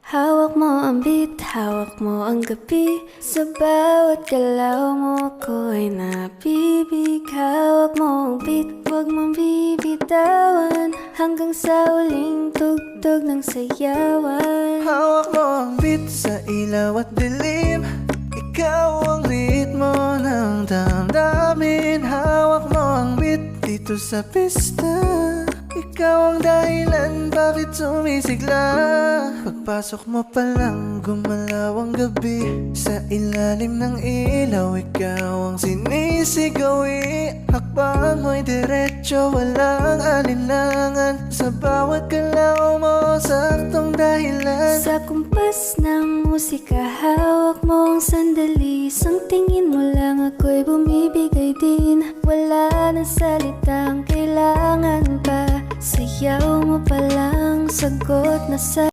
Hawak mo ang beat, hawak mo ang gabi. Sa bawat galaw mo ako ay napibig. Hawak mo ang beat, huwag mong bibitawan, hanggang sa huling tugtog ng sayawan. Hawak mo ang beat sa ilaw at dilim. Ikaw ang ritmo ng damdamin. Hawak mo ang beat dito sa pista. Ikaw ang dahilan bakit sumisigla. Pagpasok mo pa lang gumalaw ang gabi. Sa ilalim ng ilaw ikaw ang sinisigawi. Hakbang mo'y diretso, walang alinlangan. Sa bawat galaw mo, saktong dahilan. Sa kumpas ng musika, hawak mo ang sandali. Isang tingin mo lang ako'y bumibigay din. Wala na salitang kailangan pa. Sayaw mo pa lang, sagot na sa